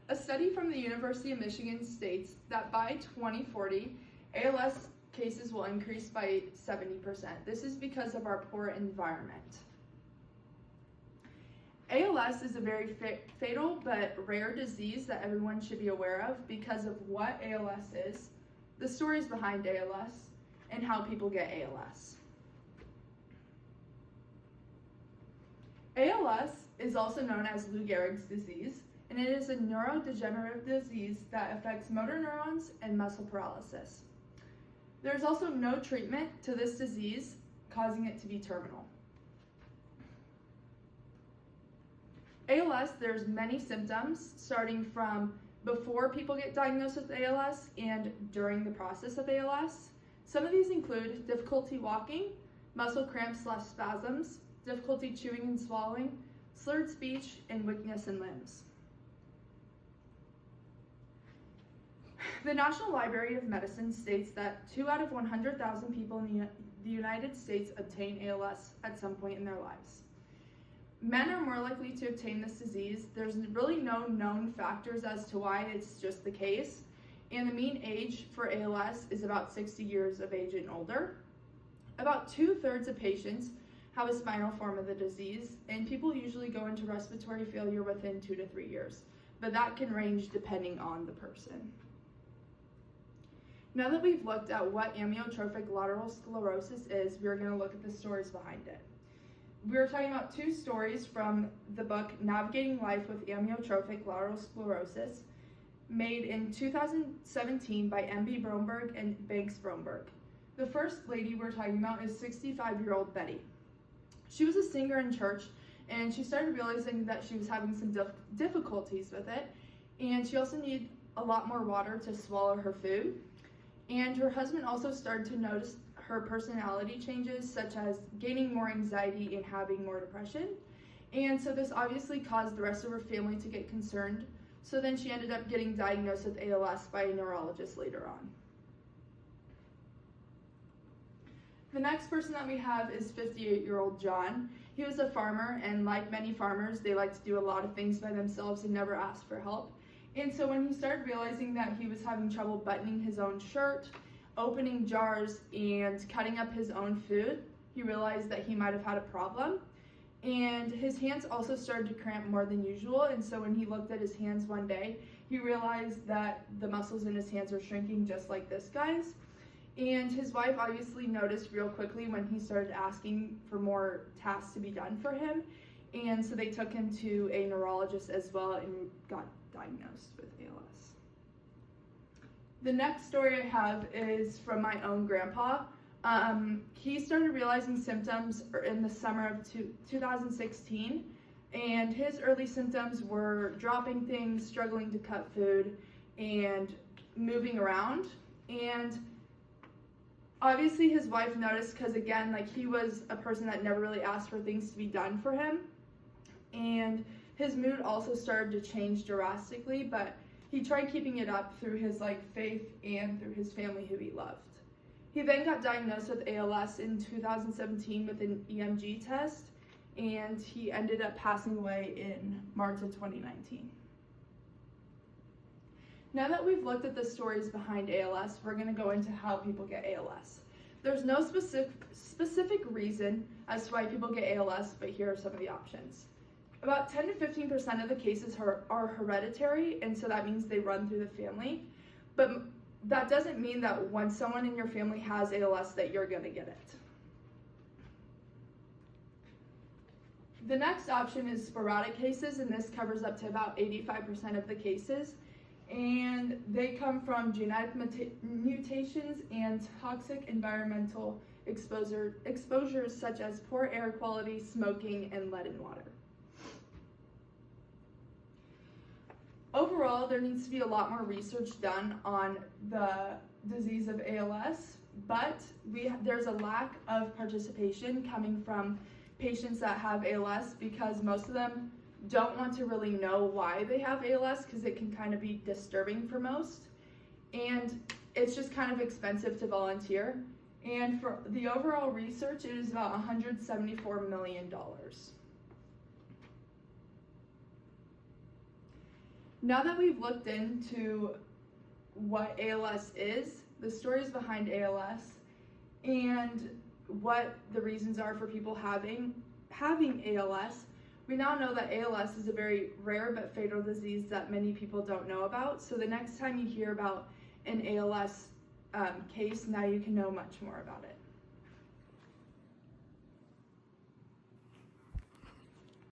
A study from the University of Michigan states that by 2040, ALS cases will increase by 70%. This is because of our poor environment. ALS is a very fatal but rare disease that everyone should be aware of because of what ALS is, the stories behind ALS, and how people get ALS. ALS is also known as Lou Gehrig's disease, and it is a neurodegenerative disease that affects motor neurons and muscle paralysis. There is also no treatment to this disease, causing it to be terminal. ALS, there's many symptoms, starting from before people get diagnosed with ALS and during the process of ALS. Some of these include difficulty walking, muscle cramps/spasms, difficulty chewing and swallowing, slurred speech, and weakness in limbs. The National Library of Medicine states that 2 out of 100,000 people in the United States obtain ALS at some point in their lives. Men are more likely to obtain this disease. There's really no known factors as to why it's just the case, and the mean age for ALS is about 60 years of age and older. About 2/3 of patients have a spinal form of the disease, and people usually go into respiratory failure within 2 to 3 years, but that can range depending on the person. Now that we've looked at what amyotrophic lateral sclerosis is, we're going to look at the stories behind it. We're talking about 2 stories from the book Navigating Life with Amyotrophic Lateral Sclerosis, made in 2017 by M.B. Bromberg and Banks Bromberg. The first lady we're talking about is 65-year-old Betty. She was a singer in church, and she started realizing that she was having some difficulties with it, and she also needed a lot more water to swallow her food. And her husband also started to notice her personality changes, such as gaining more anxiety and having more depression. And so this obviously caused the rest of her family to get concerned. So then she ended up getting diagnosed with ALS by a neurologist later on. The next person that we have is 58-year-old John. He was a farmer, and like many farmers, they like to do a lot of things by themselves and never ask for help. And so when he started realizing that he was having trouble buttoning his own shirt, opening jars, and cutting up his own food, he realized that he might have had a problem. And his hands also started to cramp more than usual, and so when he looked at his hands one day, he realized that the muscles in his hands were shrinking just like this guy's. And his wife obviously noticed real quickly when he started asking for more tasks to be done for him, and so they took him to a neurologist as well and got diagnosed with ALS. The next story I have is from my own grandpa. He started realizing symptoms in the summer of 2016, and his early symptoms were dropping things, struggling to cut food, and moving around. And obviously his wife noticed because, again, like, he was a person that never really asked for things to be done for him, and his mood also started to change drastically, but he tried keeping it up through his faith and through his family who he loved. He then got diagnosed with ALS in 2017 with an EMG test, and he ended up passing away in March of 2019. Now that we've looked at the stories behind ALS, we're going to go into how people get ALS. There's no specific reason as to why people get ALS, but here are some of the options. About 10 to 15% of the cases are hereditary, and so that means they run through the family. But that doesn't mean that once someone in your family has ALS that you're going to get it. The next option is sporadic cases, and this covers up to about 85% of the cases. And they come from genetic mutations and toxic environmental exposures such as poor air quality, smoking, and lead in water. Overall, there needs to be a lot more research done on the disease of ALS, but there's a lack of participation coming from patients that have ALS because most of them don't want to really know why they have ALS because it can kind of be disturbing for most, and it's just kind of expensive to volunteer. And for the overall research, it is about $174 million. Now that we've looked into what ALS is, the stories behind ALS, and what the reasons are for people having ALS, we now know that ALS is a very rare but fatal disease that many people don't know about. So the next time you hear about an ALS case, now you can know much more about it.